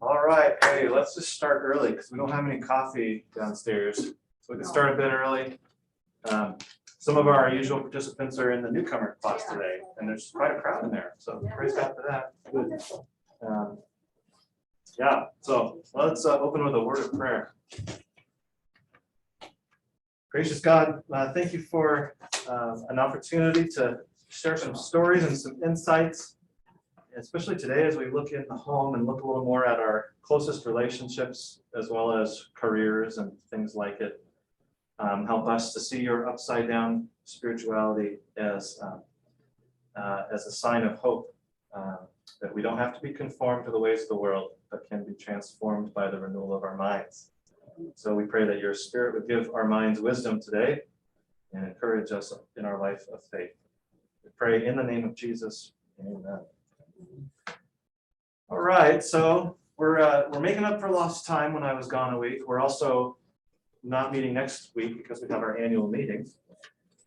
All right, hey, let's just start early because we don't have any coffee downstairs. So we can start a bit early. Some of our usual participants are in the newcomer class today, and there's quite a crowd in there. So praise God for that. Good. Yeah, so let's open with a word of prayer. Gracious God, thank you for an opportunity to share some stories and some insights, especially today as we look in the home and look a little more at our closest relationships as well as careers and things like it. Help us to see your upside down spirituality as a sign of hope, that we don't have to be conformed to the ways of the world, but can be transformed by the renewal of our minds. So we pray that your Spirit would give our minds wisdom today and encourage us in our life of faith. We pray in the name of Jesus. Amen. All right, so we're making up for lost time when I was gone a week. We're also not meeting next week because we have our annual meeting.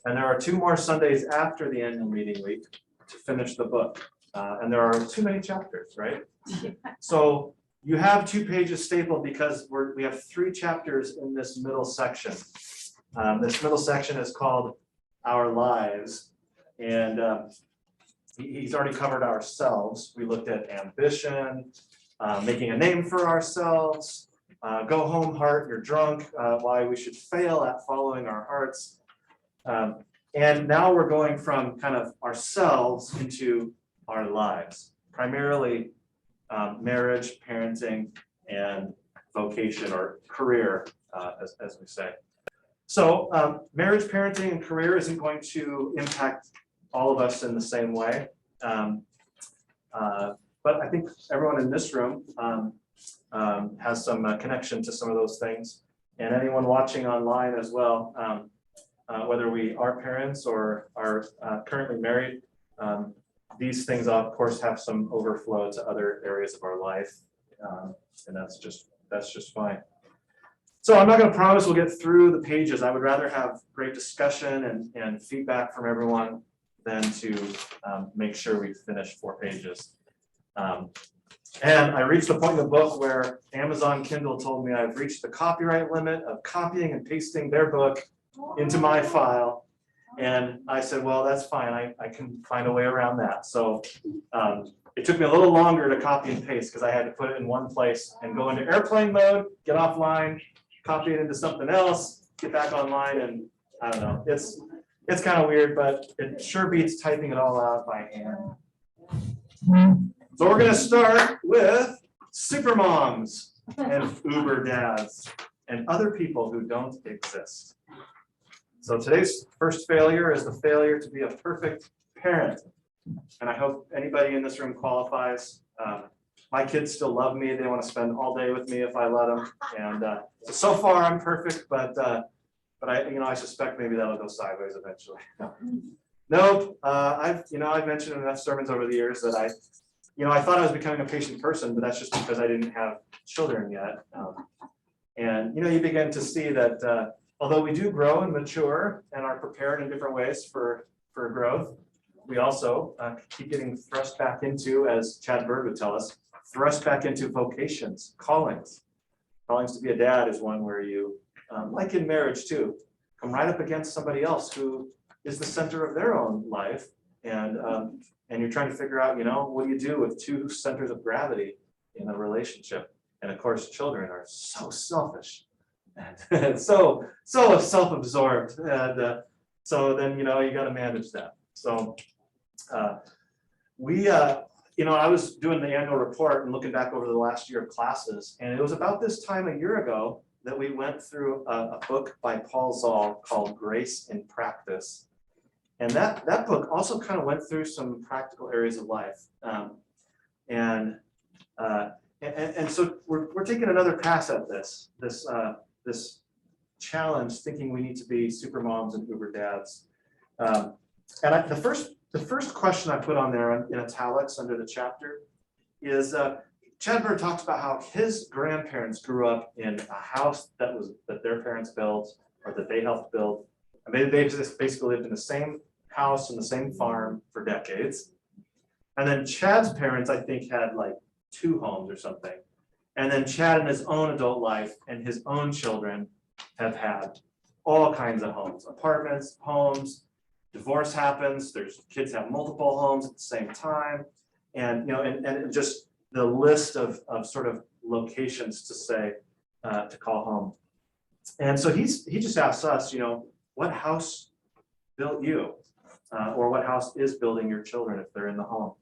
And there are 2 more Sundays after the annual meeting week to finish the book. And there are too many chapters, right? So you have 2 pages stapled because we have 3 chapters in this middle section. This middle section is called Our Lives. And he's already covered ourselves. We looked at ambition, making a name for ourselves, go home heart, you're drunk, why we should fail at following our hearts. And now we're going from kind of ourselves into our lives, primarily marriage, parenting, and vocation or career, as we say. So marriage, parenting, and career isn't going to impact all of us in the same way. But I think everyone in this room has some connection to some of those things. And anyone watching online as well, whether we are parents or are currently married, these things of course have some overflow to other areas of our life. And that's just fine. So I'm not going to promise we'll get through the pages. I would rather have great discussion and feedback from everyone than to make sure we finish 4 pages. And I reached the point in the book where Amazon Kindle told me I've reached the copyright limit of copying and pasting their book into my file. And I said, well, that's fine. I can find a way around that. So it took me a little longer to copy and paste because I had to put it in one place and go into airplane mode, get offline, copy it into something else, get back online, and I don't know. It's kind of weird, but it sure beats typing it all out by hand. So we're going to start with supermoms and uber dads and other people who don't exist. So today's first failure is the failure to be a perfect parent. And I hope anybody in this room qualifies. My kids still love me. They want to spend all day with me if I let them. And so far I'm perfect, but I suspect maybe that'll go sideways eventually. Nope. I've mentioned in enough sermons over the years that I thought I was becoming a patient person, but that's just because I didn't have children yet. And you begin to see that although we do grow and mature and are prepared in different ways for growth, we also keep getting thrust back into, as Chad Bird would tell us, thrust back into vocations, callings. Callings to be a dad is one where you, like in marriage too, come right up against somebody else who is the center of their own life. And you're trying to figure out, what do you do with 2 centers of gravity in a relationship? And of course, children are so selfish and so self-absorbed. And so then, you got to manage that. So I was doing the annual report and looking back over the last year of classes. And it was about this time a year ago that we went through a book by Paul Zoll called Grace in Practice. And that book also kind of went through some practical areas of life. And so we're taking another pass at this challenge, thinking we need to be super moms and uber dads. And the first question I put on there in italics under the chapter is Chad Bird talks about how his grandparents grew up in a house that their parents built or that they helped build. And they just basically lived in the same house and the same farm for decades. And then Chad's parents, I think, had like 2 homes or something. And then Chad in his own adult life and his own children have had all kinds of homes, apartments, homes, divorce happens, there's kids have multiple homes at the same time. And, and just the list of sort of locations to say, to call home. And so he just asks us, what house built you? Or what house is building your children if they're in the home?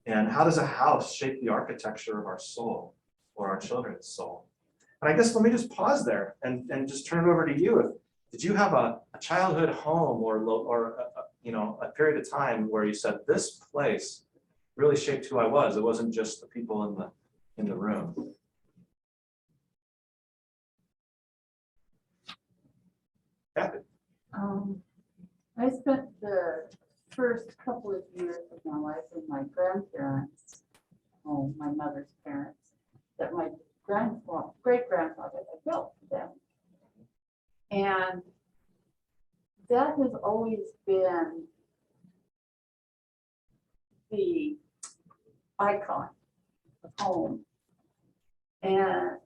And how does a house shape the architecture of our soul or our children's soul? And I guess let me just pause there and just turn it over to you. Did you have a childhood home or a period of time where you said this place really shaped who I was? It wasn't just the people in the room. Kathy. I spent the first couple of years of my life with my grandparents, my mother's parents, that my great-grandfather had built for them. And that has always been the icon of home. And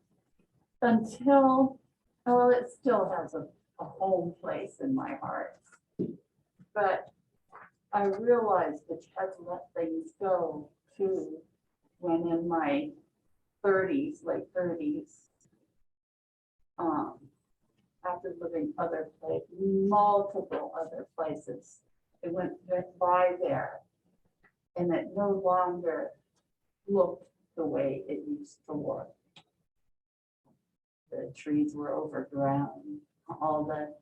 until, it still has a home place in my heart. But I realized that you had to let things go too when in my 30s, late 30s, after living multiple other places, it went by there and it no longer looked the way it used to look. The trees were overgrown, all the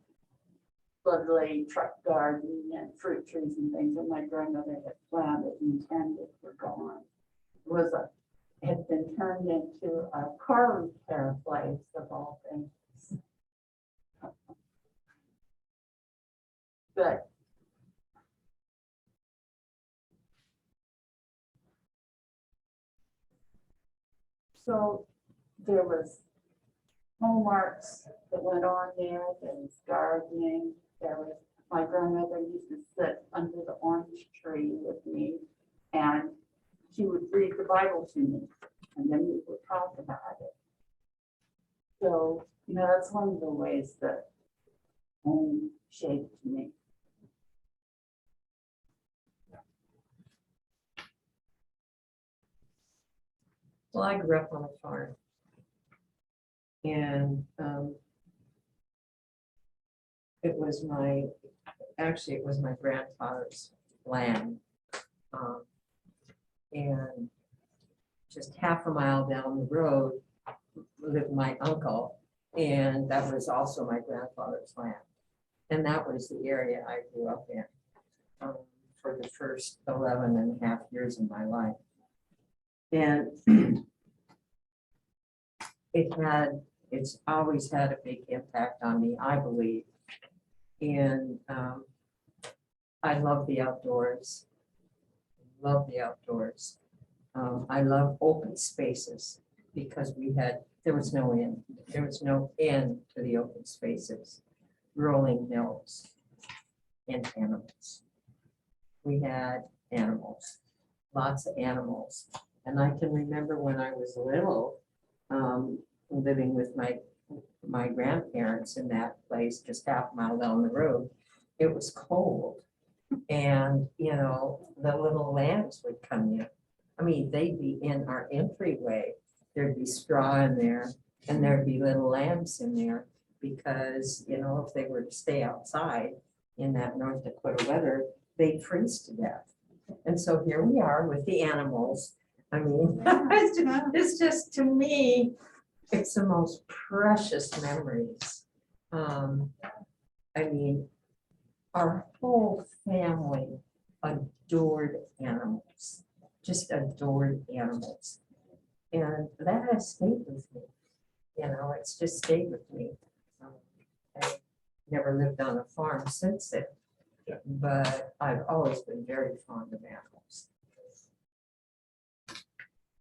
lovely truck garden and fruit trees and things that my grandmother had planted and tended were gone. It had been turned into a car repair place of all things. But so there was homeworks that went on there. There was gardening. My grandmother used to sit under the orange tree with me, and she would read the Bible to me, and then we would talk about it. So, that's one of the ways that home shaped me. Well, I grew up on a farm, and it was my grandfather's land, and just half a mile down the road lived my uncle, and that was also my grandfather's land, and that was the area I grew up in for the first 11 and a half years of my life. And it's always had a big impact on me, I believe. And I love the outdoors. I love open spaces because there was no end to the open spaces, rolling hills and animals. We had animals, lots of animals. And I can remember when I was little, living with my grandparents in that place, just half a mile down the road. It was cold, and the little lambs would come in. I mean, they'd be in our entryway. There'd be straw in there, and there'd be little lambs in there because if they were to stay outside in that North Dakota weather, they'd freeze to death. And so here we are with the animals. I mean, it's just, to me, it's the most precious memories. I mean, our whole family adored animals, just adored animals. And that has stayed with me. It's just stayed with me. I never lived on a farm since then, but I've always been very fond of animals.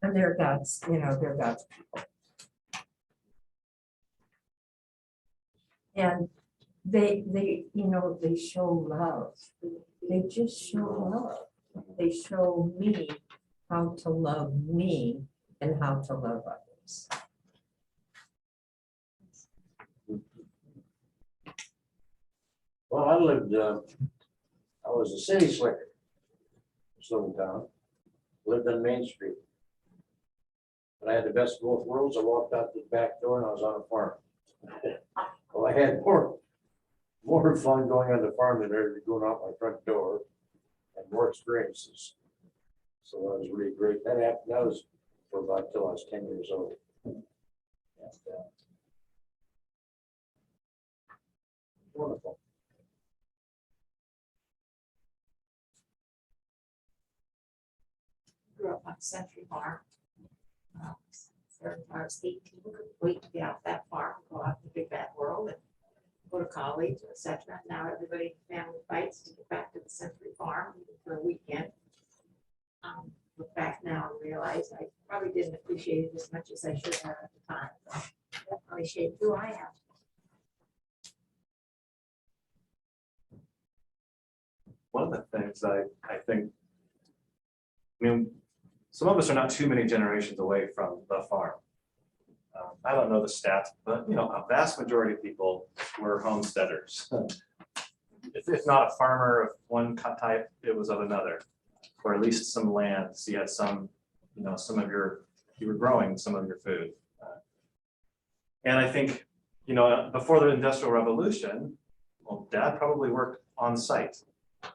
And they're God's people. And they show love. They just show love. They show me how to love me and how to love others. I was a city slicker. This little town, lived on Main Street. But I had the best of both worlds. I walked out the back door and I was on a farm. Well, I had more fun going on the farm than going out my front door, and more experiences. So that was really great. That happened, that was for about till I was 10 years old. And, wonderful. Grew up on Century Farm. When I was 18, couldn't wait to get out that farm, go out in the big bad world and go to college, etc. Now everybody, family fights to get back to the Century Farm even for a weekend. Look back now and realize I probably didn't appreciate it as much as I should have at the time. That probably shaped who I am. One of the things I think, I mean, some of us are not too many generations away from the farm. I don't know the stats, but you know, a vast majority of people were homesteaders. If not a farmer of one type, it was of another, or at least some land. So you had some, you know, you were growing some of your food. And I think, you know, before the Industrial Revolution, well, Dad probably worked on site,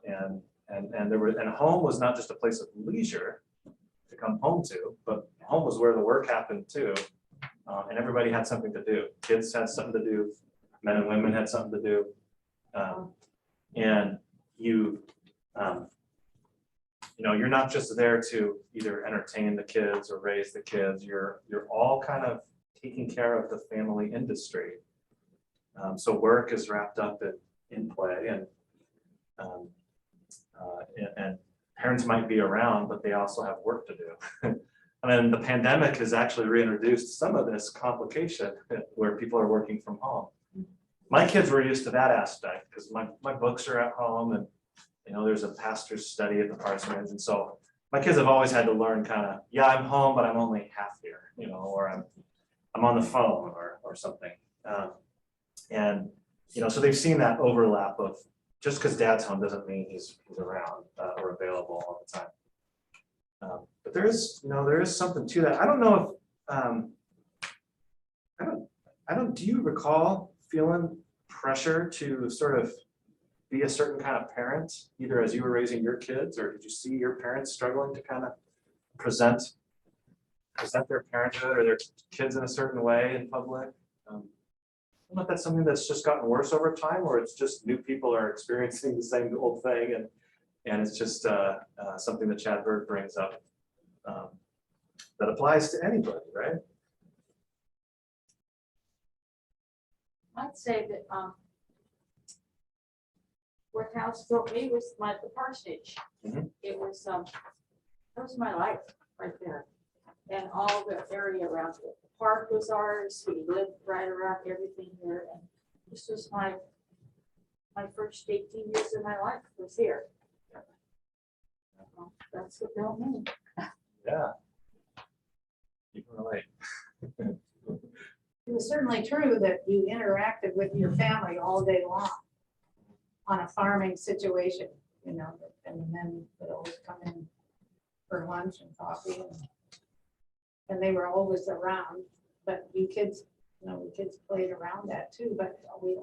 and home was not just a place of leisure to come home to, but home was where the work happened too. And everybody had something to do. Kids had something to do. Men and women had something to do. And you know, you're not just there to either entertain the kids or raise the kids. You're all kind of taking care of the family industry. So work is wrapped up in play, and parents might be around, but they also have work to do. And then the pandemic has actually reintroduced some of this complication where people are working from home. My kids were used to that aspect because my books are at home, and you know, there's a pastor's study at the parsonage. And so my kids have always had to learn kind of, yeah, I'm home, but I'm only half here, you know, or I'm on the phone or something. And, you know, so they've seen that overlap of just because Dad's home doesn't mean he's around or available all the time. But there is something to that. I don't know if, do you recall feeling pressure to sort of be a certain kind of parent, either as you were raising your kids, or did you see your parents struggling to kind of present their parenthood or their kids in a certain way in public? I don't know if that's something that's just gotten worse over time, or it's just new people are experiencing the same old thing, and it's just something that Chad Bird brings up that applies to anybody, right? I'd say that what house built me was the parsonage. Mhm. It was that was my life right there, and all the area around it. The park was ours. We lived right around everything here, and this was my first 18 years of my life was here. Well, that's what built me. Yeah. You can relate. It was certainly true that you interacted with your family all day long on a farming situation, you know, and the men would always come in for lunch and coffee, and they were always around. But you kids, you know, the kids played around that too. But we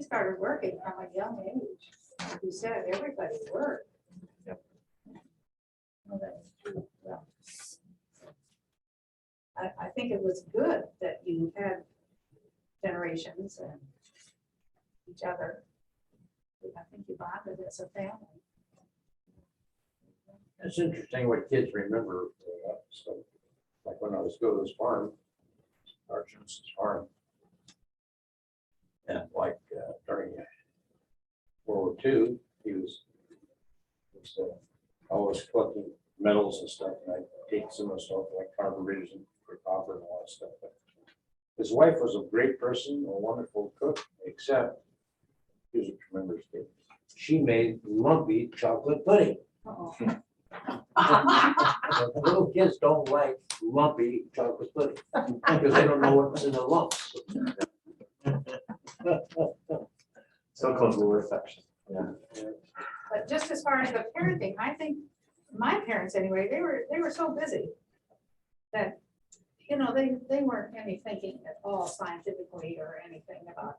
started working from a young age. Like you said, everybody worked. Yep. Well, that's true. Well, I think it was good that you had generations and each other. I think you bonded as a family. It's interesting what kids remember. So, like when I was going to this farm, our Johnson's farm, and like during World War II, he was always collecting metals and stuff, and I take some of the stuff like carburetors for copper and all that stuff. But his wife was a great person, a wonderful cook, except he was a tremendous kid. She made lumpy chocolate pudding. Uh-oh. Little kids don't like lumpy chocolate pudding because they don't know what's in the lumps. Still cultural affection. Yeah. But just as far as the parenting, I think my parents anyway, they were so busy that, you know, they weren't any thinking at all scientifically or anything about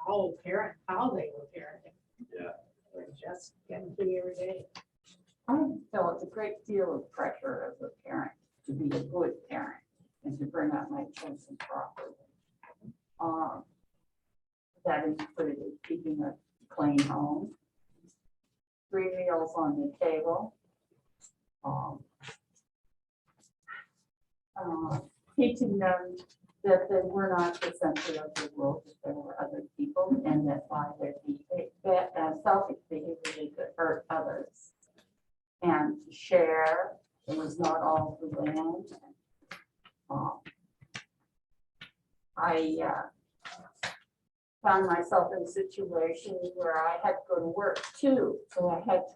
how they were parenting. Yeah. They were just getting through every day. I felt a great deal of pressure as a parent to be a good parent and to bring up my children properly. That included keeping a clean home, 3 meals on the table, teaching them that they were not the center of the world, that there were other people, and that by their selfish behavior they could hurt others. And to share, it was not all the land. I found myself in situations where I had to go to work too, so I had to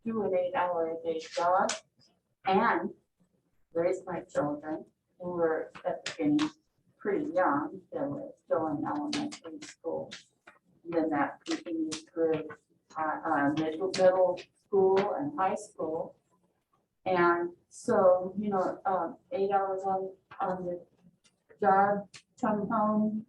do an 8-hour-a-day job and raise my children who were at the beginning pretty young. They were still in elementary school. And then that continued through middle school and high school. And so, you know, 8 hours on the job, come home,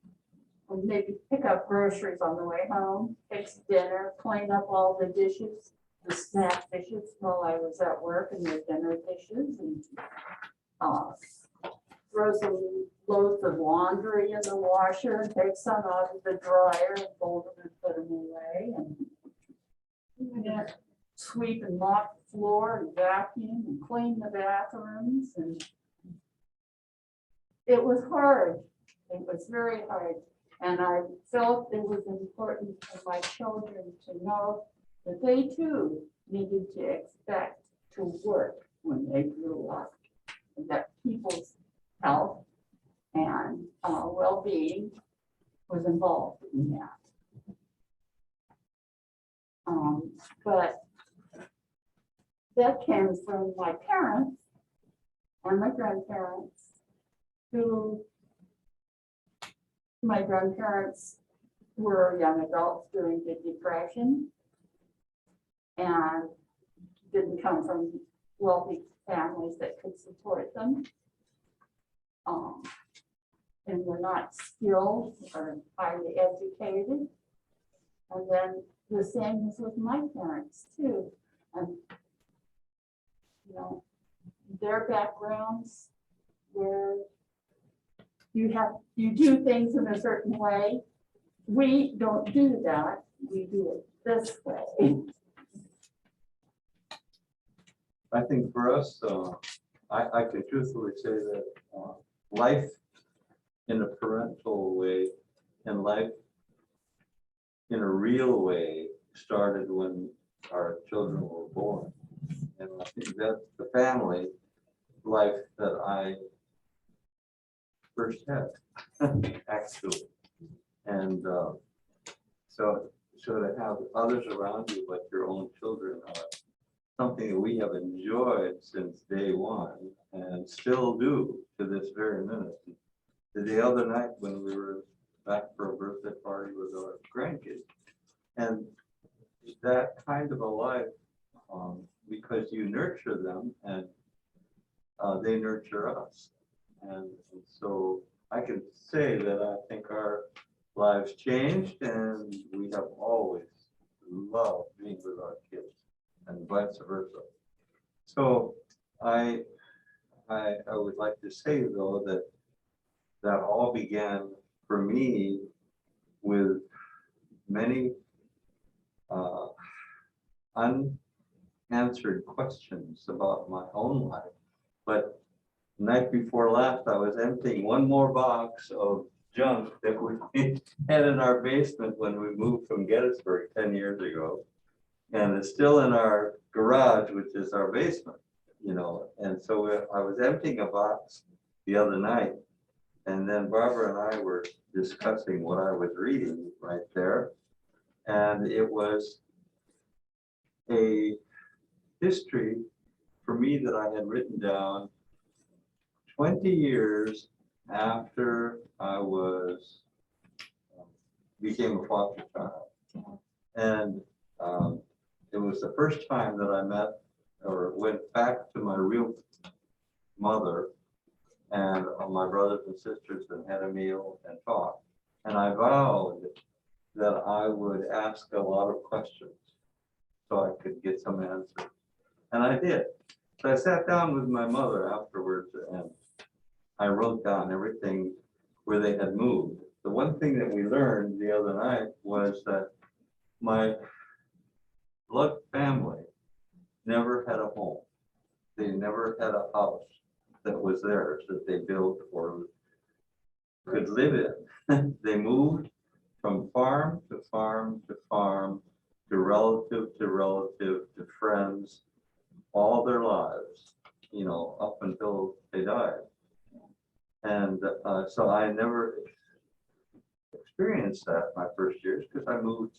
and maybe pick up groceries on the way home, fix dinner, clean up all the dishes, the snack dishes while I was at work, and the dinner dishes, and throw some loads of laundry in the washer and take some out of the dryer and fold them and put them away, and sweep and mop the floor and vacuum and clean the bathrooms. And it was hard. It was very hard. And I felt it was important for my children to know that they too needed to expect to work when they grew up, and that people's health and well-being was involved in that. But that came from my parents and my grandparents, who my grandparents were young adults during the Depression and didn't come from wealthy families that could support them, and were not skilled or highly educated. And then the same is with my parents too. And you know, their backgrounds where you do things in a certain way. We don't do that. We do it this way. I think for us, I can truthfully say that life in a parental way and life in a real way started when our children were born. And I think that's the family life that I first had, actually. And so to have others around you like your own children are something that we have enjoyed since day one and still do to this very minute. The other night when we were back for a birthday party with our grandkids, and that kind of a life, because you nurture them and they nurture us. And so I can say that I think our lives changed, and we have always loved being with our kids and vice versa. So I would like to say though that all began for me with many unanswered questions about my own life. But the night before last, I was emptying one more box of junk that we had in our basement when we moved from Gettysburg 10 years ago. And it's still in our garage, which is our basement, you know. And so I was emptying a box the other night, and then Barbara and I were discussing what I was reading right there. And it was a history for me that I had written down 20 years after I was became a foster child. And it was the first time that I met or went back to my real mother and my brothers and sisters and had a meal and talked. And I vowed that I would ask a lot of questions so I could get some answers. And I did. So I sat down with my mother afterwards and I wrote down everything where they had moved. The one thing that we learned the other night was that my blood family never had a home. They never had a house that was theirs that they built or could live in. They moved from farm to farm to farm, to relative to friends, all their lives, you know, up until they died. And so I never experienced that my first years because I moved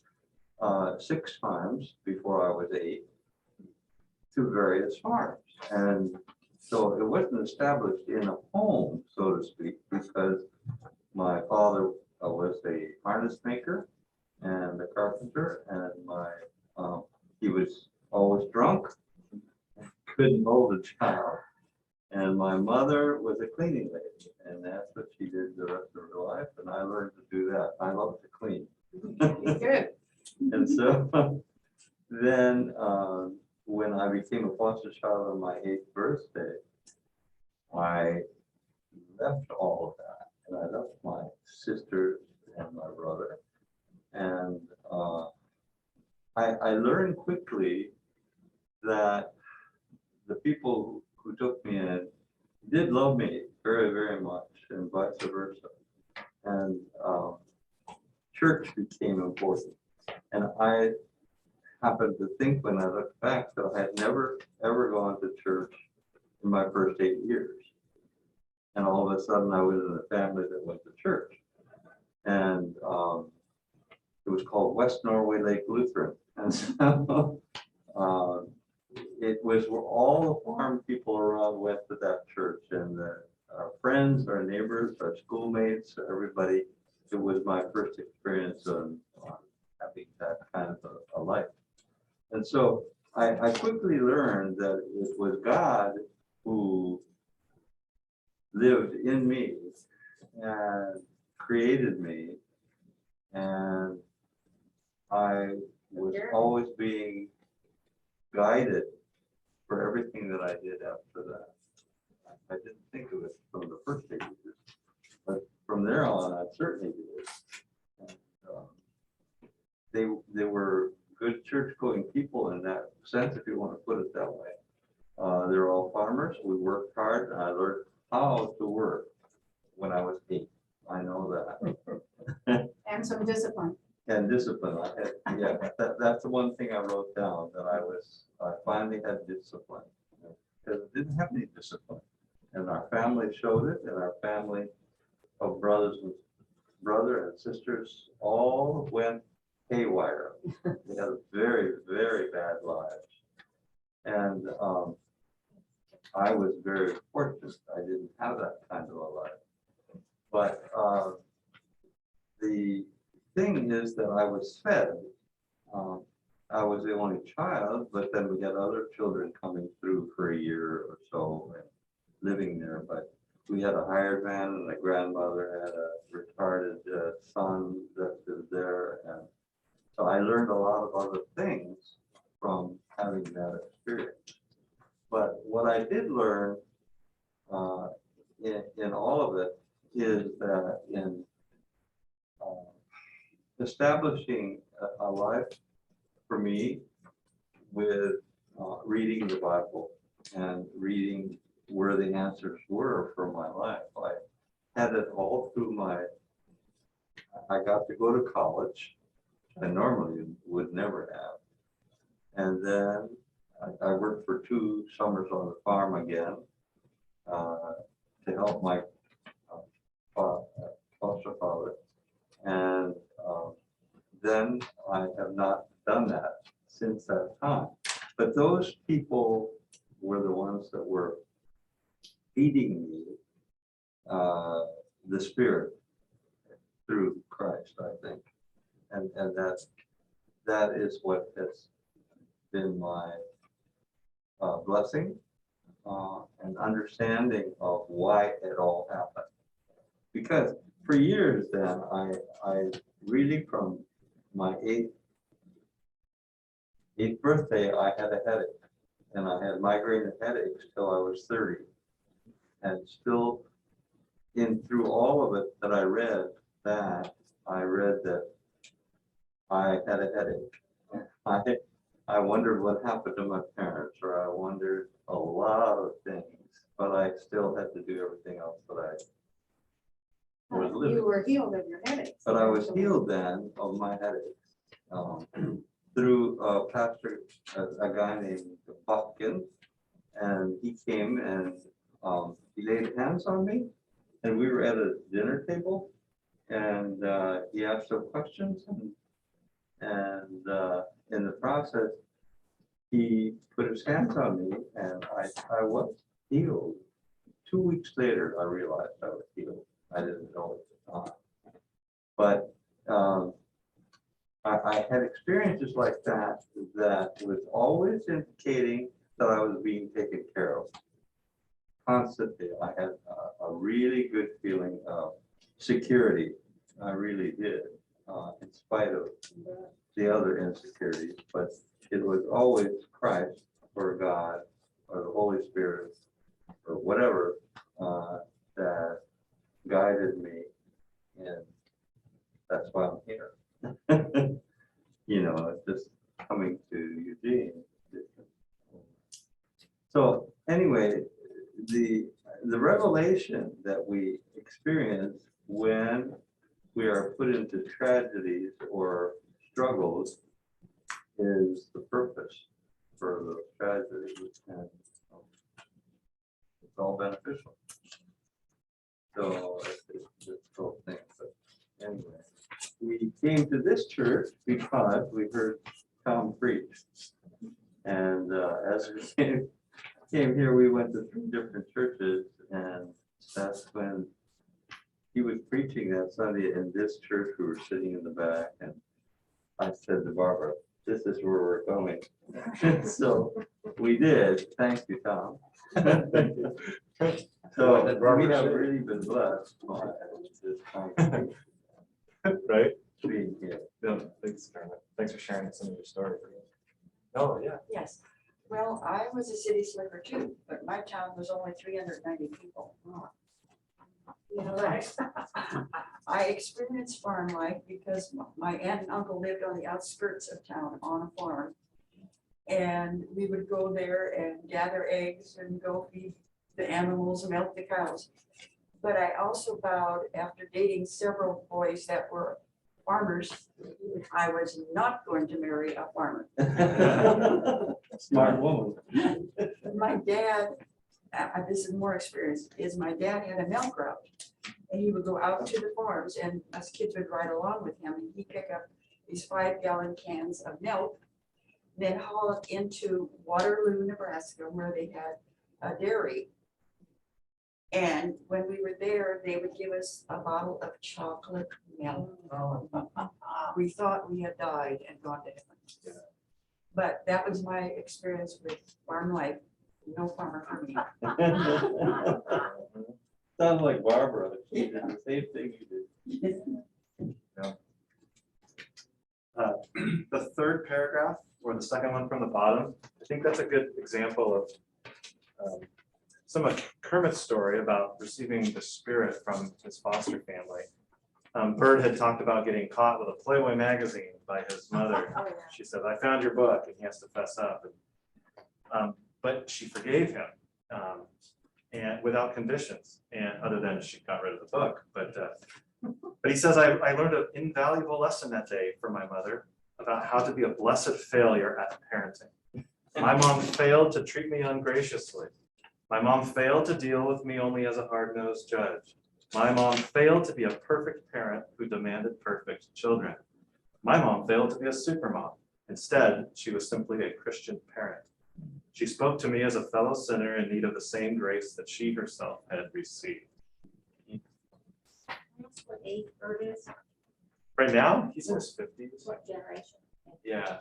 6 times before I was 8 to various farms. And so it wasn't established in a home, so to speak, because my father was a harness maker and a carpenter, and he was always drunk, couldn't hold a child. And my mother was a cleaning lady, and that's what she did the rest of her life. And I learned to do that. I love to clean. Good. And so then when I became a foster child on my 8th birthday, I left all of that. And I left my sisters and my brother. And I learned quickly that the people who took me in did love me very, very much, and vice versa. And church became important. And I happened to think when I looked back that I had never, ever gone to church in my first 8 years. And all of a sudden I was in a family that went to church. And it was called West Norway Lake Lutheran. And so it was where all the farm people around went to that church, and our friends, our neighbors, our schoolmates, everybody. It was my first experience on having that kind of a life. And so I quickly learned that it was God who lived in me and created me, and I was always being guided for everything that I did after that. I didn't think of it from the first 8 years, but from there on, I certainly did. And, they were good church-going people in that sense, if you want to put it that way. They're all farmers. We worked hard, and I learned how to work when I was 8. I know that. And some discipline. And discipline. I had, yeah, that's the one thing I wrote down, that I finally had discipline. Because I didn't have any discipline. And our family showed it, and our family of brother and sisters all went haywire. They had very, very bad lives. And I was very fortunate. I didn't have that kind of a life. But the thing is that I was fed. I was the only child, but then we had other children coming through for a year or so and living there. But we had a hired man, and a grandmother had a retarded son that was there. And so I learned a lot of other things from having that experience. But what I did learn in all of it is that in establishing a life for me with reading the Bible and reading where the answers were for my life. I had it all through I got to go to college. I normally would never have. And then I worked for 2 summers on the farm again to help my foster father. And then I have not done that since that time. But those people were the ones that were feeding me the Spirit through Christ, I think. and that is what has been my blessing and understanding of why it all happened. Because for years then, I really from my eighth birthday, I had a headache. And I had migraine headaches till I was 30. And still, through all of it that I read that I had a headache. I wondered what happened to my parents, or I wondered a lot of things, but I still had to do everything else that I was living. You were healed of your headaches. But I was healed then of my headaches through a pastor, a guy named Buckin, and he came and he laid hands on me, and we were at a dinner table, and he asked some questions, and in the process, he put his hands on me, and I was healed. 2 weeks later, I realized I was healed. I didn't know at the time. But I had experiences like that was always indicating that I was being taken care of. Constantly, I had a really good feeling of security. I really did, in spite of the other insecurities. But it was always Christ or God or the Holy Spirit or whatever that guided me, and that's why I'm here. You know, just coming to Eugene. So anyway, the revelation that we experience when we are put into tragedies or struggles is the purpose for the tragedies, and it's all beneficial. So it's this whole thing. But anyway, we came to this church because we heard Tom preach, and as we came here, we went to 3 different churches, and that's when he was preaching that Sunday in this church. We were sitting in the back, and I said to Barbara, "This is where we're going." So we did. Thank you, Tom. Thank you. So What did Barbara we have say? really been blessed by this congregation Right? being here. No, thanks, Karen. Thanks for sharing some of your story. Oh, yeah. Yes, well, I was a city slicker too, but my town was only 390 people. You know, like, I experienced farm life because my aunt and uncle lived on the outskirts of town on a farm. And we would go there and gather eggs and go feed the animals and milk the cows. But I also vowed, after dating several boys that were farmers, I was not going to marry a farmer. Smart woman. My dad, this is more experience, is my dad had a milk route. And he would go out to the farms, and us kids would ride along with him, and he'd pick up these 5-gallon cans of milk, then haul it into Waterloo, Nebraska, where they had a dairy. And when we were there, they would give us a bottle of chocolate milk. We thought we had died and gone to heaven. But that was my experience with farm life. No farmer for me. Sounds like Barbara. She did the same thing you did. The third paragraph, or the second one from the bottom, I think that's a good example of some of Kermit's story about receiving the Spirit from his foster family. Bert had talked about getting caught with a Playboy magazine by his mother. oh, yeah. She said, "I found your book," and he has to fess up. But she forgave him, and without conditions, and other than she got rid of the book. But he says, I learned an invaluable lesson that day from my mother about how to be a blessed failure at parenting. My mom failed to treat me ungraciously. My mom failed to deal with me only as a hard-nosed judge. My mom failed to be a perfect parent who demanded perfect children. My mom failed to be a super mom. Instead, she was simply a Christian parent. She spoke to me as a fellow sinner in need of the same grace that she herself had received. That's what 8 bird is. Right now, he's in his 50s. What generation? Yeah.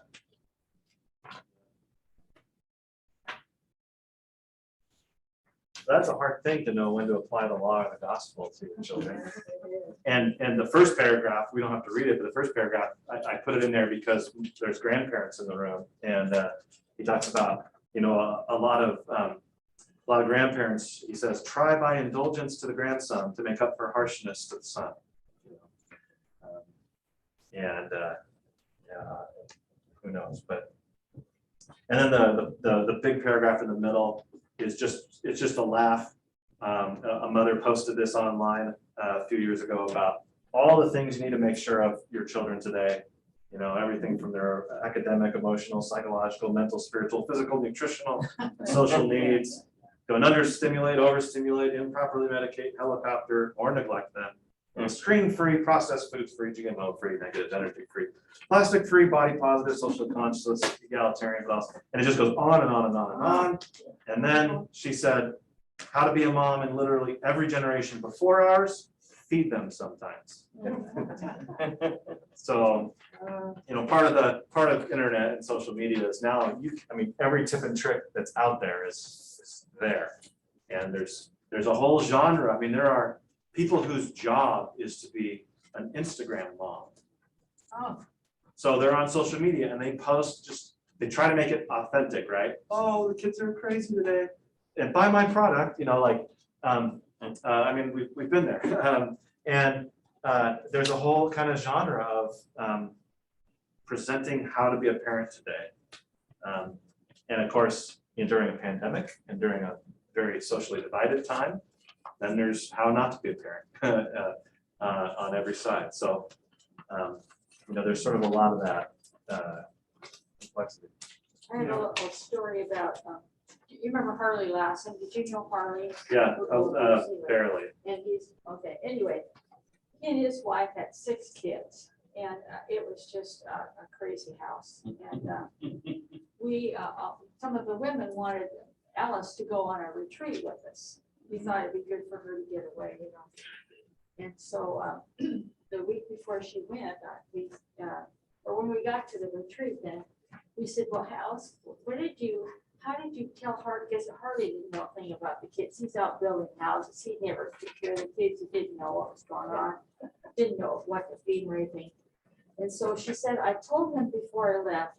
That's a hard thing to know when to apply the law or the gospel to your children. And the first paragraph, we don't have to read it, but the first paragraph, I put it in there because there's grandparents in the room. And he talks about, you know, a lot of grandparents, he says, try by indulgence to the grandson to make up for harshness to the son. And who knows, but. And then the big paragraph in the middle is it's just a laugh. A mother posted this online a few years ago about all the things you need to make sure of your children today. You know, everything from their academic, emotional, psychological, mental, spiritual, physical, nutritional, social needs. Don't understimulate, overstimulate, improperly medicate, helicopter, or neglect them. You know, screen-free, processed foods-free, GMO-free, negative energy-free, plastic-free, body-positive, social conscious, egalitarian, what else? And it just goes on and on and on and on. And then she said, how to be a mom in literally every generation before ours, feed them sometimes. So, you know, part of internet and social media is now, I mean, every tip and trick that's out there is there. And there's a whole genre. I mean, there are people whose job is to be an Instagram mom. Oh. So they're on social media and they post they try to make it authentic, right? Oh, the kids are crazy today. And buy my product, you know, like, I mean, we've been there. And there's a whole kind of genre of presenting how to be a parent today. And of course, you know, during a pandemic and during a very socially divided time, then there's how not to be a parent on every side. So, you know, there's sort of a lot of that complexity. I have a story about, you remember Harley Lassen? Did you know Harley? Yeah, barely. And he's, okay, anyway, he and his wife had 6 kids, and it was just a crazy house. And we, some of the women wanted Alice to go on a retreat with us. We thought it'd be good for her to get away, you know. And so the week before she went, or when we got to the retreat, then we said, well, Alice, how did you tell Harley? Because Harley didn't know a thing about the kids. He's out building houses. He never took care of the kids. He didn't know what was going on. Didn't know what to feed or anything. And so she said, I told him before I left,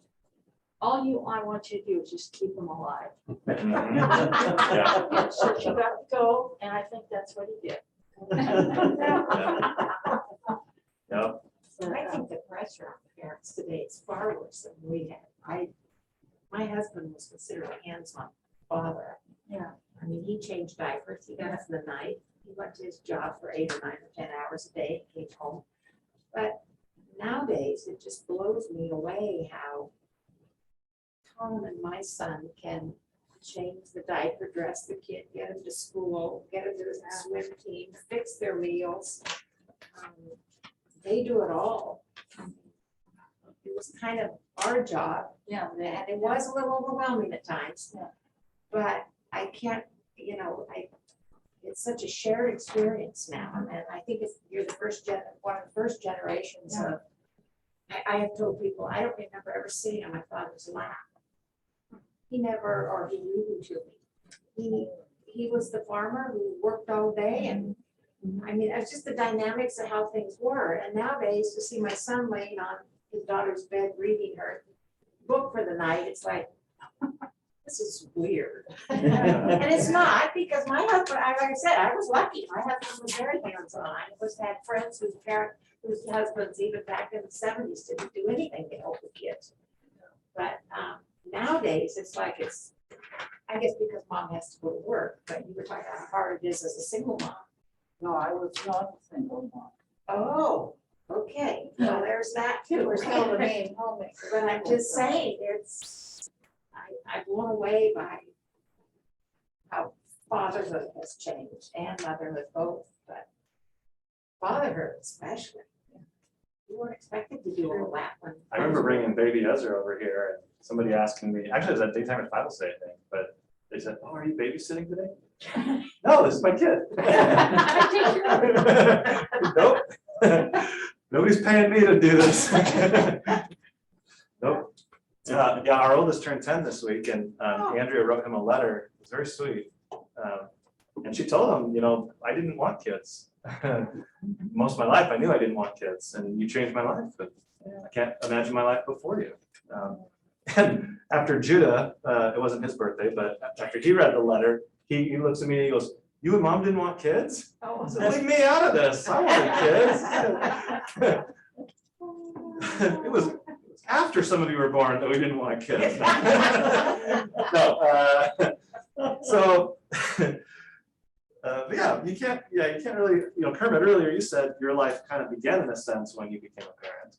all I want you to do is just keep them alive. Yeah. And so she got to go, and I think that's what he did. Yep. I think the pressure on the parents today is far worse than we had. My husband was considered a hands-on father. Yeah. I mean, he changed diapers, he got up in the night, he went to his job for 8 or 9 or 10 hours a day, came home. But nowadays, it just blows me away how Tom and my son can change the diaper, dress the kid, get him to school, get him to the swim team, fix their meals. They do it all. It was kind of our job, Yeah. and it was a little overwhelming at times. Yeah. But I can't, you know, it's such a shared experience now, and I think you're one of the first generations of. I have told people, I don't remember ever sitting on my father's lap. He never, or he reading to me. He was the farmer who worked all day, and I mean, it's just the dynamics of how things were. And nowadays, to see my son laying on his daughter's bed reading her book for the night, it's like, this is weird. And it's not, because my husband, like I said, I was lucky. My husband was very hands-on. I had friends whose husbands, even back in the 70s, didn't do anything to help the kids. But nowadays, it's like I guess because mom has to go to work, but you were talking about how hard it is as a single mom. No, I was not a single mom. Oh, okay. Well, there's that too. We're still the main homemaker. But I'm just saying, I'm blown away by how fatherhood has changed and motherhood both, but fatherhood especially. You weren't expected to do all that when. I remember bringing baby Ezra over here and somebody asking me, actually it was at daytime at Bible study, I think, but they said, oh, are you babysitting today? No, this is my kid. Nope. Nobody Nobody's paying me to do this. Nope. Yeah, our oldest turned 10 this week, and Andrea wrote him a letter. It was very sweet. And she told him, you know, I didn't want kids. Most of my life, I knew I didn't want kids, and you changed my life. But I can't imagine my life before you. And after Judah, it wasn't his birthday, but after he read the letter, he looks at me and he goes, "You and Mom didn't want kids? I said, leave me out of this. I wanted kids." It was after some of you were born that we didn't want kids. No. So, yeah, you can't really, you know, Kermit, earlier you said your life kind of began in a sense when you became a parent.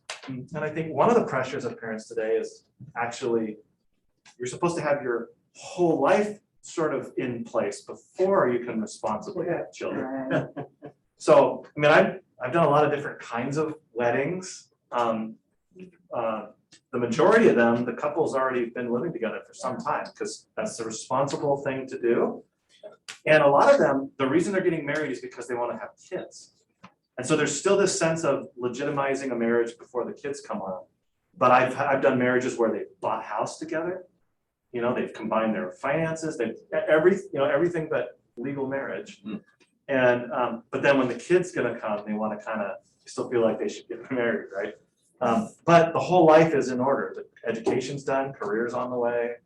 And I think one of the pressures of parents today is actually, you're supposed to have your whole life sort of in place before you can responsibly have children. Right. So, I mean, I've done a lot of different kinds of weddings. The majority of them, the couple's already been living together for some time because that's the responsible thing to do. And a lot of them, the reason they're getting married is because they want to have kids. And so there's still this sense of legitimizing a marriage before the kids come on. But I've done marriages where they've bought a house together. You know, they've combined their finances, they've everything but legal marriage. And but then when the kid's gonna come, they want to kind of still feel like they should get married, right? But the whole life is in order. The education's done, career's on the way,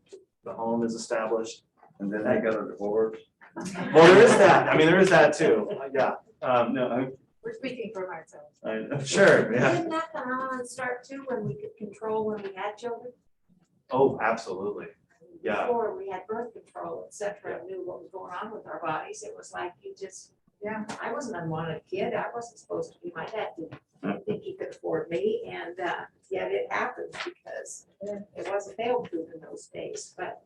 the home is established. And then they got a divorce. Well, there is that. I mean, there is that too. Yeah. No, We're speaking from ourselves. Sure. Yeah. Didn't that phenomenon start too when we could control when we had children? Oh, absolutely. Yeah. Before we had birth control, et cetera, and knew what was going on with our bodies, it was like you just, Yeah. I wasn't an unwanted kid, I wasn't supposed to be, my dad didn't think he could afford me, and yet it happened because it wasn't fail-proof in those days, but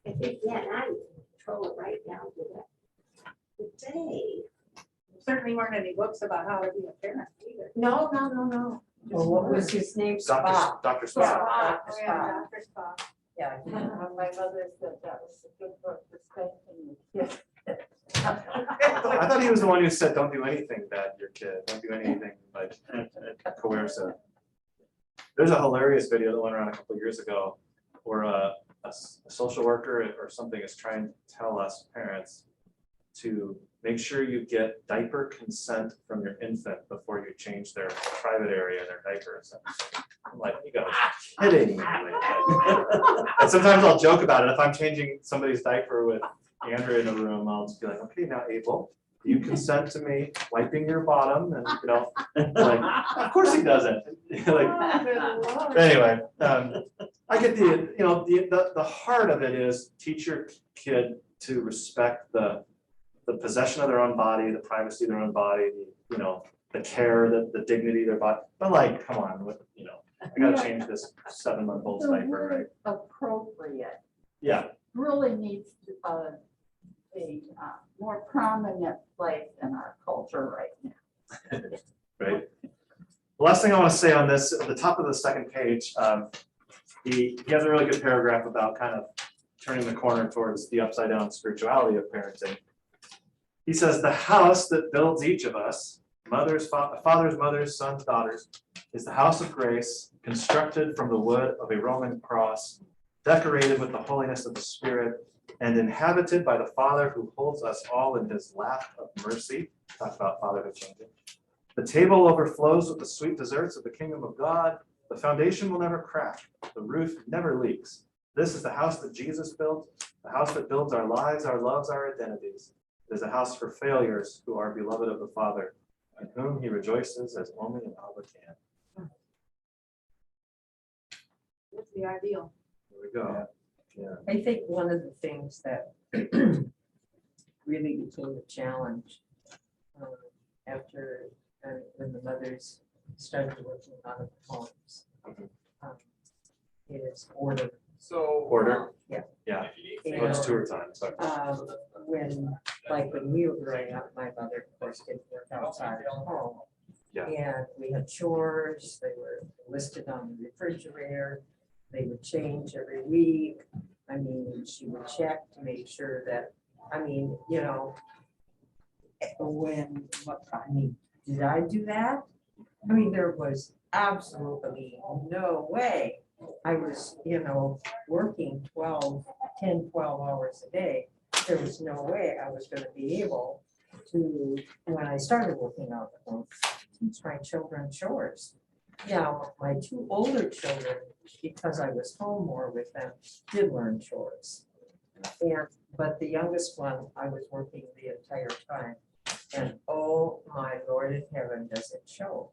I think, yeah, now you can control it right down to the day. There certainly weren't any books about how to be a parent either. No. Well, what was his name? Spock. Dr. Yeah, Spock. Dr. Oh, yeah, Spock. Dr. Spock. Yeah. My mother said that was a good book for spanking the kids. I thought he was the one who said, "Don't do anything bad to your kid. Don't do anything like coercive." There's a hilarious video that went around a couple of years ago where a social worker or something is trying to tell us parents to make sure you get diaper consent from your infant before you change their private area in their diapers. I'm like, you gotta be kidding me. And sometimes I'll joke about it. If I'm changing somebody's diaper with Andrea in a room, I'll just be like, okay, now Abel, do you consent to me wiping your bottom? And you know, like, of course he doesn't. Like, anyway, I get the heart of it is teach your kid to respect the possession of their own body, the privacy of their own body, the care, the dignity of their body. But like, come on, I gotta change this 7-month-old's The diaper, right? word appropriate Yeah, really needs to a more prominent place in our culture right now. right. The last thing I want to say on this, at the top of the second page, he has a really good paragraph about kind of turning the corner towards the upside down spirituality of parenting. He says, the house that builds each of us, fathers, mothers, sons, daughters, is the house of grace, constructed from the wood of a Roman cross, decorated with the holiness of the Spirit, and inhabited by the Father who holds us all in his lap of mercy. Talk about fatherhood changing. The table overflows with the sweet desserts of the kingdom of God. The foundation will never crack. The roof never leaks. This is the house that Jesus built, the house that builds our lives, our loves, our identities. It is a house for failures who are beloved of the Father, in whom he rejoices as only an Abba can. That's the ideal. There we go. Yeah. I think one of the things that really became a challenge after when the mothers started working out of the homes is order. Order. Yeah. Yeah. And, Well, it's tour time. So. when we were growing up, my mother, of course, didn't work outside of the home. Yeah. And we had chores, they were listed on the refrigerator, they would change every week. I mean, she would check to make sure that, did I do that? I mean, there was absolutely no way. I was, working 10, 12 hours a day. There was no way I was gonna be able to, when I started working out at home, teach my children chores. Now, my two older children, because I was home more with them, did learn chores. But the youngest one, I was working the entire time. And oh my Lord in heaven, does it show?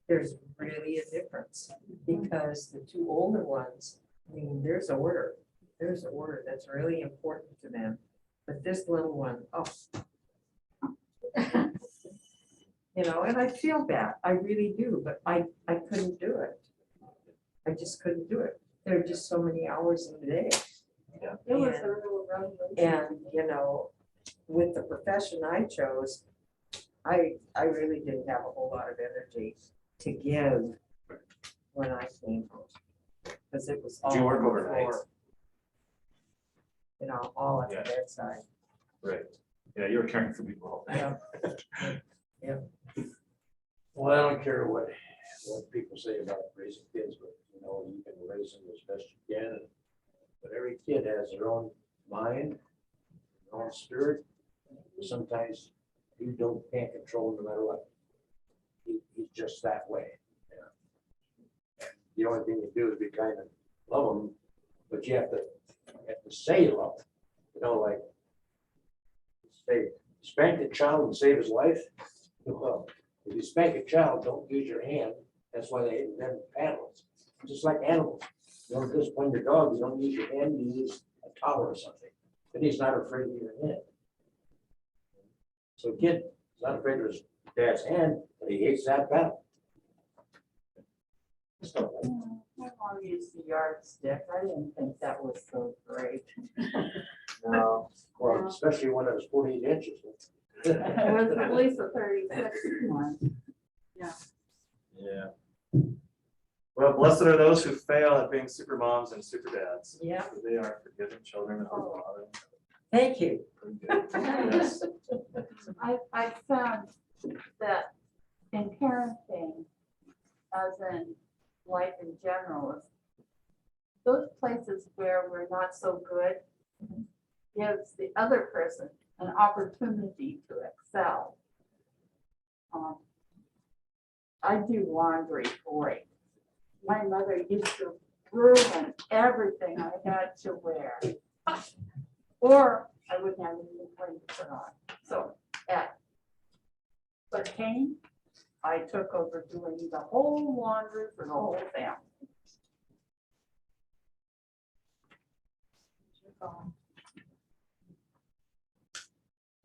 There's really a difference because the two older ones, I mean, there's order that's really important to them. But this little one, oh. And I feel bad, I really do, but I couldn't do it. I just couldn't do it. There are just so many hours in the day. It was a real revelation. And, with the profession I chose, I really didn't have a whole lot of energy to give when I came home. Because it was all Did you work on the overnight? floor. All at Yeah. the bedside. Right. Yeah, you were caring for people all day. Yeah. Well, I don't care what people say about raising kids, but you can raise them as best you can. But every kid has their own mind, their own spirit. Sometimes you can't control him no matter what. He's just that way. And the only thing you do is be kind of love him, but you have to say you love him. Like say, spank a child and save his life. Well, if you spank a child, don't use your hand. That's why they invented paddles. Just like animals. You don't discipline your dog, you don't use your hand, you use a towel or something. Then he's not afraid of your hand. So a kid is not afraid of his dad's hand, but he hates that paddle. So, My mom used the yardstick. I didn't think that was so great. No. well, especially when it was 48 inches. It was at least a 36 one. Yeah. Well, blessed are those who fail at being super moms and super dads. Yeah. For they are forgiven children of the Father. Thank you. Yes. I found that in parenting, as in life in general, is those places where we're not so good gives the other person an opportunity to excel. I do laundry great. My mother used to ruin everything I had to wear. Or I wouldn't have any clothes to put on. So, but Kane, I took over doing the whole laundry for the whole family.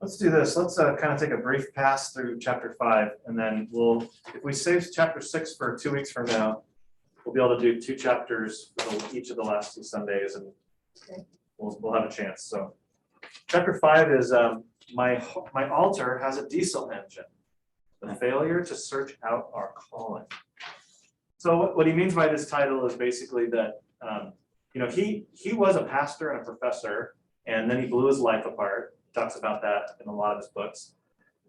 Let's do this. Let's kind of take a brief pass through chapter 5, and then if we save chapter 6 for 2 weeks from now, we'll be able to do 2 chapters for each of the last 2 Sundays, and we'll have a chance. So chapter 5 is my altar has a diesel engine, the failure to search out our calling. So what he means by this title is basically that he was a pastor and a professor, and then he blew his life apart. He talks about that in a lot of his books.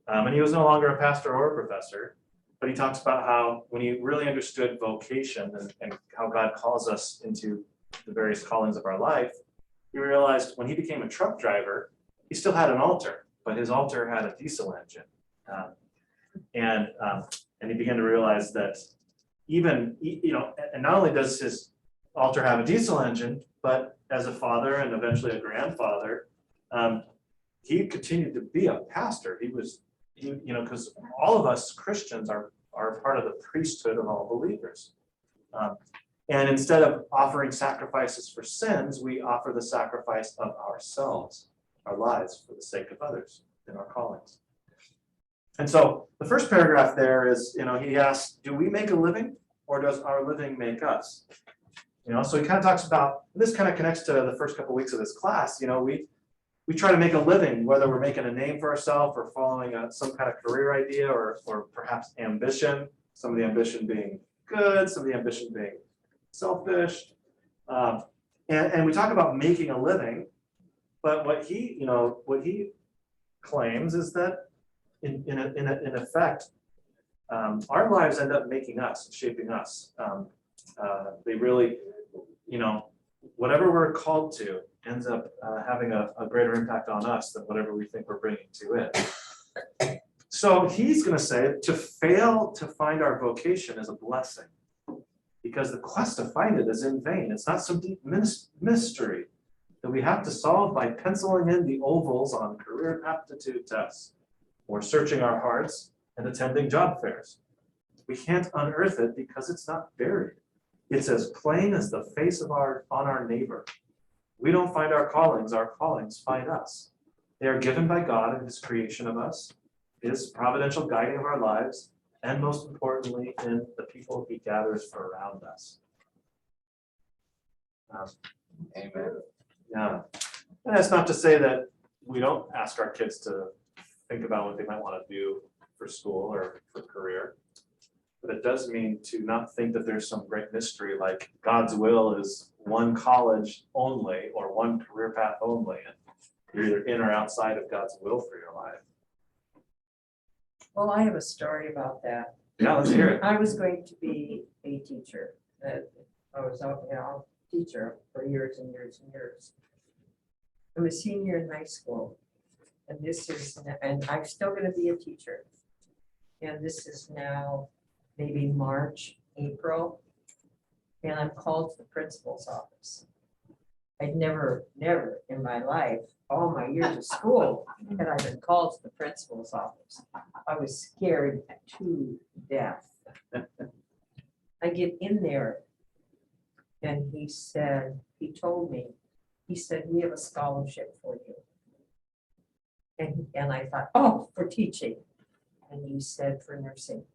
And he was no longer a pastor or a professor, but he talks about how when he really understood vocation and how God calls us into the various callings of our life, he realized when he became a truck driver, he still had an altar, but his altar had a diesel engine. And he began to realize that even, and not only does his altar have a diesel engine, but as a father and eventually a grandfather, he continued to be a pastor. He was, because all of us Christians are part of the priesthood of all believers. And instead of offering sacrifices for sins, we offer the sacrifice of ourselves, our lives, for the sake of others in our callings. And so the first paragraph there is, he asks, do we make a living or does our living make us? So he kind of talks about, this kind of connects to the first couple of weeks of this class. We try to make a living, whether we're making a name for ourselves or following some kind of career idea or perhaps ambition, some of the ambition being good, some of the ambition being selfish. And we talk about making a living, but what he claims is that in effect, our lives end up making us, shaping us. They really, whatever we're called to ends up having a greater impact on us than whatever we think we're bringing to it. So he's going to say to fail to find our vocation is a blessing, because the quest to find it is in vain. It's not some deep mystery that we have to solve by penciling in the ovals on career aptitude tests or searching our hearts and attending job fairs. We can't unearth it because it's not buried. It's as plain as the face on our neighbor. We don't find our callings find us. They are given by God in his creation of us, his providential guiding of our lives, and most importantly, in the people he gathers for around us. Amen. Yeah, and that's not to say that we don't ask our kids to think about what they might want to do for school or for career. But it does mean to not think that there's some great mystery like God's will is one college only or one career path only, and you're either in or outside of God's will for your life. Well, I have a story about that. Yeah, let's hear it. I was going to be a teacher. I was a teacher for years and years and years. I'm a senior in high school, and I'm still going to be a teacher. And this is now maybe March, April, and I'm called to the principal's office. I'd never in my life, all my years of school, had I been called to the principal's office. I was scared to death. I get in there, and he told me, we have a scholarship for you. And I thought, oh, for teaching. And he said, for nursing.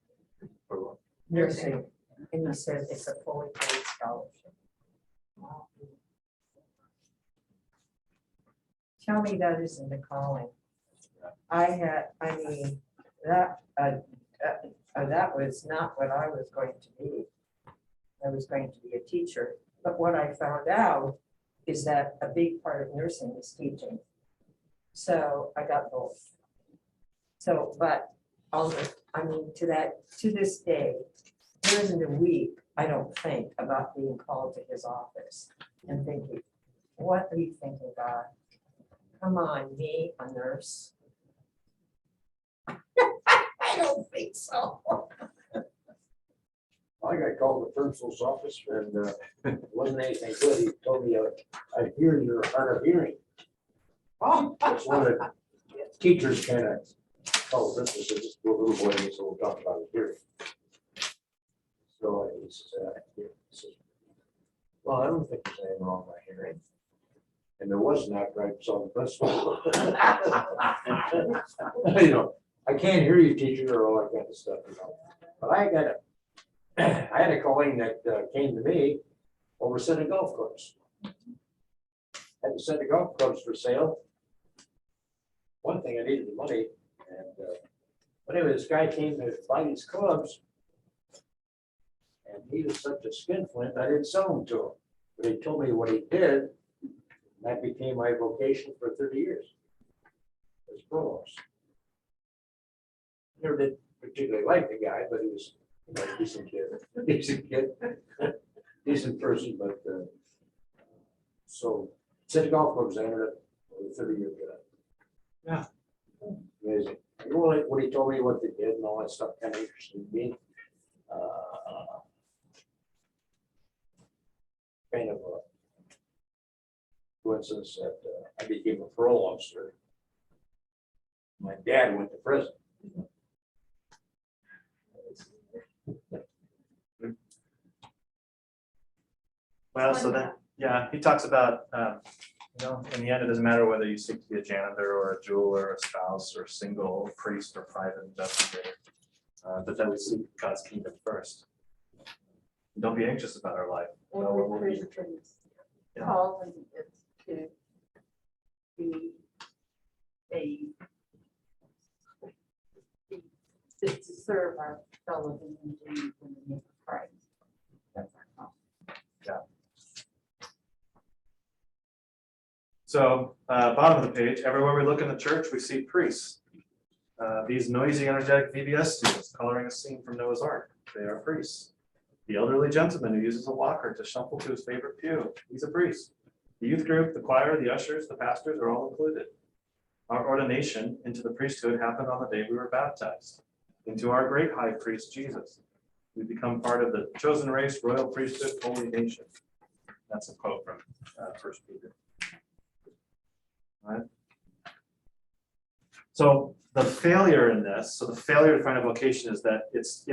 Nursing. And he said, it's a fully paid scholarship. Tell me that isn't a calling. That was not what I was going to be. I was going to be a teacher. But what I found out is that a big part of nursing is teaching. So I got both. So, but to this day, there isn't a week I don't think about being called to his office and thinking, what are you thinking, God? Come on, me, a nurse? I don't think so. I got called to the principal's office and it wasn't anything good. He told me, I hear you're hard of hearing. That's one of the teachers kind of called the principal, said, just a little boy, so we'll talk about his hearing. So he says, well, I don't think there's anything wrong with my hearing. And there was not, right, so the principal. I can't hear you, teacher, or all that kind of stuff, But I had a calling that came to me over setting golf clubs. Had to set the golf clubs for sale. One thing, I needed the money, and but anyway, this guy came to buy these clubs, and he was such a skinflint, I didn't sell them to him. But he told me what he did, and that became my vocation for 30 years. As provost. Never did particularly like the guy, but he was a decent kid, decent person, but so city golf clubs ended up with a 30-year good. Yeah. Amazing. What he told me, what they did and all that stuff kind of interested me. Kind of a coincidence that I became a parole officer. My dad went to prison. Well, so then, yeah, he talks about, in the end, it doesn't matter whether you seek to be a janitor or a jeweler, or a spouse, or single, priest, or private investigator, but that we seek God's kingdom first. Don't be anxious about our life. Know what we'll be. Yeah. Calling is to be is to serve our fellow human beings in the name of Christ. That's our call. So bottom of the page, everywhere we look in the church, we see priests. These noisy, energetic VBS students coloring a scene from Noah's Ark, they are priests. The elderly gentleman who uses a walker to shuffle to his favorite pew, he's a priest. The youth group, the choir, the ushers, the pastors are all included. Our ordination into the priesthood happened on the day we were baptized, into our great high priest, Jesus. We become part of the chosen race, royal priesthood, holy nation. That's a quote from 1 Peter. All right. So the failure in this, so the failure to find a vocation is that it's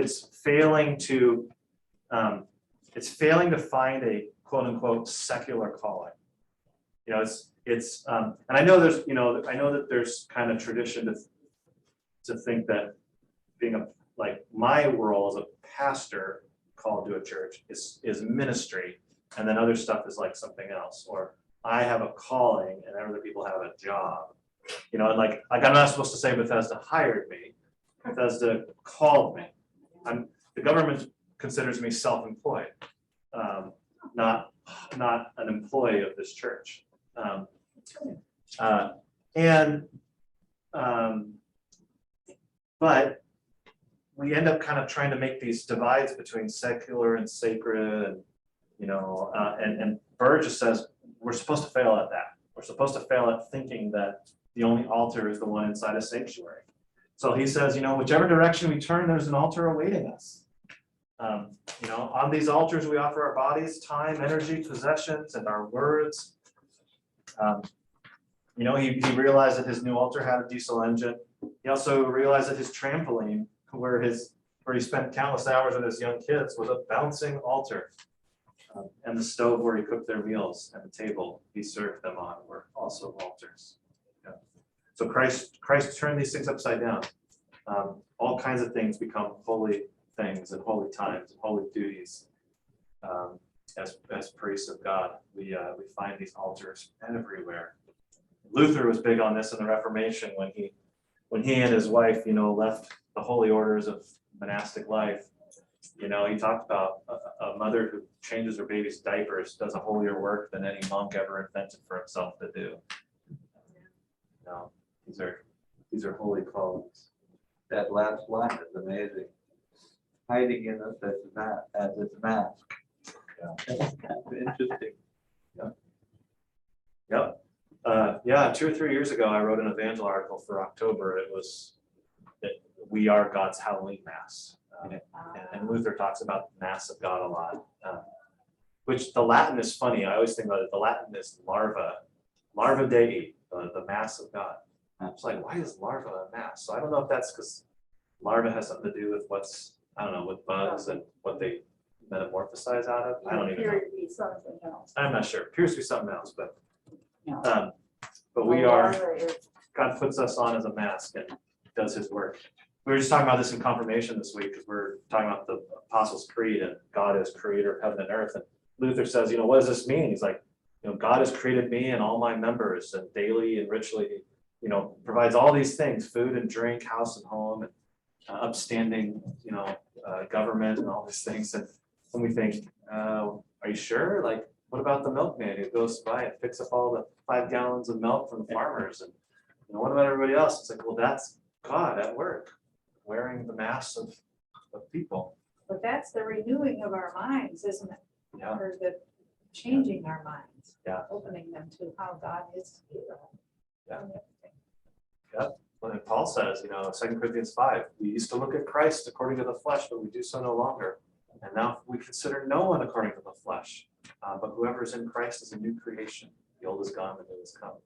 failing to find a quote unquote secular calling. You know, and I know that there's kind of tradition to think that being like my role as a pastor called to a church is ministry, and then other stuff is like something else, or I have a calling and other people have a job. You know, and like I'm not supposed to say Bethesda hired me. Bethesda called me. The government considers me self-employed, not an employee of this church. But we end up kind of trying to make these divides between secular and sacred, and and Burr just says we're supposed to fail at that. We're supposed to fail at thinking that the only altar is the one inside a sanctuary. So he says, whichever direction we turn, there's an altar awaiting us. On these altars, we offer our bodies, time, energy, possessions, and our words. He realized that his new altar had a diesel engine. He also realized that his trampoline, where he spent countless hours with his young kids, was a bouncing altar. And the stove where he cooked their meals and the table he served them on were also altars. Yeah. So Christ turned these things upside down. All kinds of things become holy things and holy times and holy duties. As priests of God, we find these altars everywhere. Luther was big on this in the Reformation when he and his wife, left the holy orders of monastic life. He talked about a mother who changes her baby's diapers does a holier work than any monk ever invented for himself to do. These are holy callings. That last line is amazing. Hiding in us as its mask. Yeah. That's kind of interesting. Yep. 2 or 3 years ago, I wrote an evangel article for October. It was that we are God's Halloween Mass. And Luther talks about the Mass of God a lot, which the Latin is funny. I always think about it. The Latin is larva Dei, the Mass of God. It's like, why is larva a mass? So I don't know if that's because larva has something to do with with bugs and what they metamorphosize out of. I don't even know. Appear to be something else. I'm not sure. Appears to be something else, but Yeah. but we are. God puts us on as a mask and does His work. We were just talking about this in confirmation this week because we're talking about the Apostles' Creed and God is creator of heaven and earth. And Luther says, what does this mean? He's like, God has created me and all my members and daily and richly, provides all these things, food and drink, house and home, and upstanding, government and all these things. And when we think, are you sure? Like, what about the milkman who goes by and picks up all the 5 gallons of milk from the farmers? And what about everybody else? It's like, well, that's God at work, wearing the mask of people. But that's the renewing of our minds, isn't it? Yeah. Or the changing our minds. Yeah. Opening them to how God is. Yeah. Well, and Paul says, 2 Corinthians 5, we used to look at Christ according to the flesh, but we do so no longer. And now we consider no one according to the flesh, but whoever is in Christ is a new creation. The old is gone, the new has come.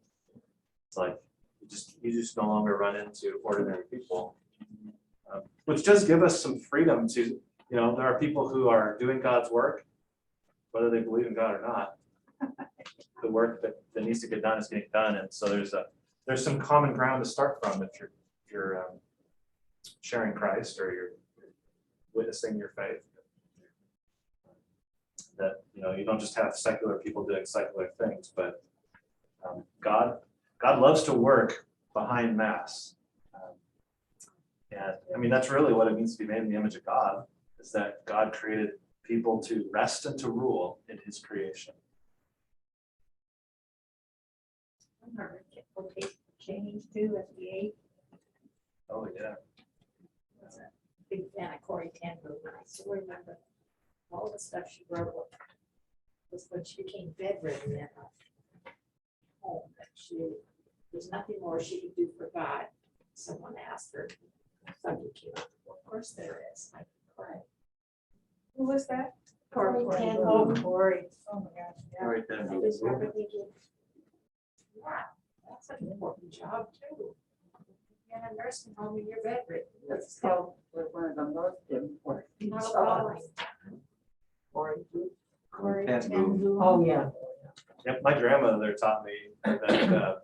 It's like you just no longer run into ordinary people, which does give us some freedom to, there are people who are doing God's work, whether they believe in God or not. The work that needs to get done is getting done, and so there's some common ground to start from if you're sharing Christ or you're witnessing your faith. That you don't just have secular people doing secular things, but God loves to work behind mass, and I mean that's really what it means to be made in the image of God. Is that God created people to rest and to rule in His creation. Okay, change to at the 8. Oh, yeah. Was a big fan of Corey Ten Boom, and I still remember all the stuff she wrote was when she became bedridden in a home, that there's nothing more she could do for God. Someone asked her, subject came up, well, of course there is, I cried. Who was that? Corey Ten Oh, Boom. Corey. Oh, my gosh. yeah. Right then. I just remember thinking, wow, that's an important job too. You're in a nursing home and you're bedridden. That's still one of the most important Not a jobs. calling. Corey Ten Ten Boom. Oh, yeah. Yep, my grandmother taught me that,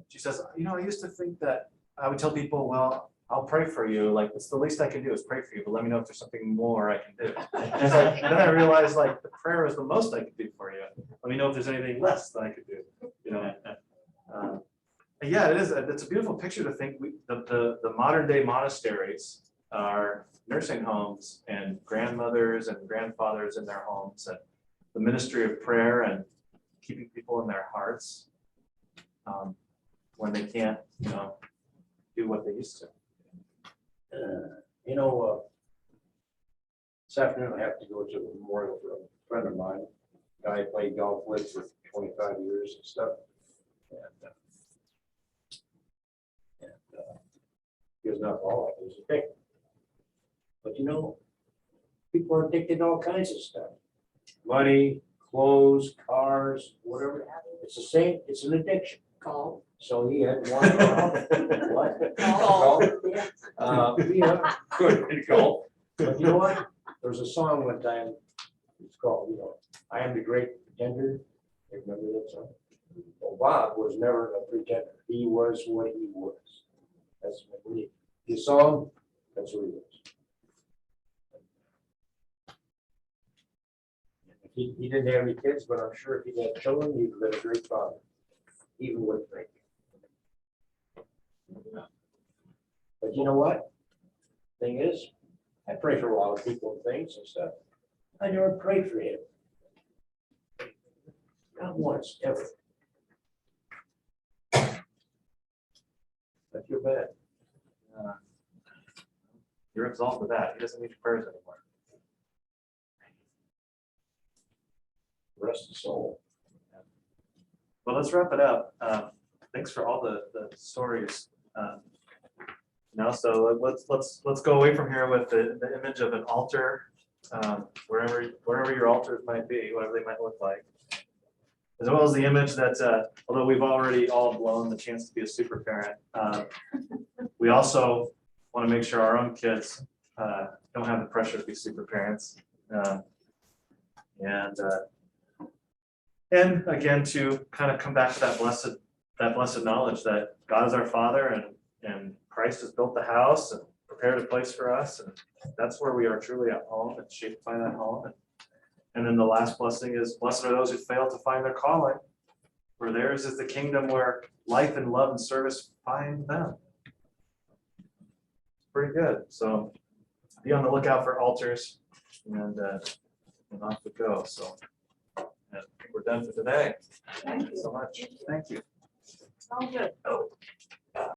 she says, you know, I used to think that I would tell people, well, I'll pray for you, like, it's the least I can do is pray for you, but let me know if there's something more I can do. And it's like, then I realized, like, the prayer is the most I could do for you. Let me know if there's anything less that I could do, you know? Yeah, it is, it's a beautiful picture to think, the modern day monasteries are nursing homes and grandmothers and grandfathers in their homes, and the ministry of prayer and keeping people in their hearts when they can't, you know, do what they used to. You know, this afternoon I have to go to a memorial for a friend of mine, guy I played golf with for 25 years and stuff. He was not all, he was addicted. But you know, people are addicted to all kinds of stuff. Money, clothes, cars, whatever. It's the same, it's an addiction. Call. So he had one. What? Call. Yeah, good, golf. But you know what? There was a song one time, it's called, you know, I Am the Great Pretender. You remember that song? Well, Bob was never a pretender. He was what he was. That's what we, his song, that's what he was. He didn't have any kids, but I'm sure if he had children, he'd been a great father, even with drink. But you know what? Thing is, I pray for a lot of people and things and stuff. I never prayed for him. Not once, ever. I feel bad. You're absolved of that. He doesn't need your prayers anymore. Rest the soul. Well, let's wrap it up. Thanks for all the stories. Now, so let's go away from here with the image of an altar, wherever your altars might be, whatever they might look like, as well as the image that although we've already all blown the chance to be a super parent, we also want to make sure our own kids don't have the pressure to be super parents, and again to kind of come back to that blessed knowledge that God is our Father and Christ has built the house and prepared a place for us, and that's where we are truly at home and shaped by that home. And then the last blessing is, blessed are those who fail to find their calling, for theirs is the kingdom where life and love and service find them. Pretty good. So be on the lookout for altars, and off we go. So I think we're done for today. Thank you so much. Thank you. All good. Oh.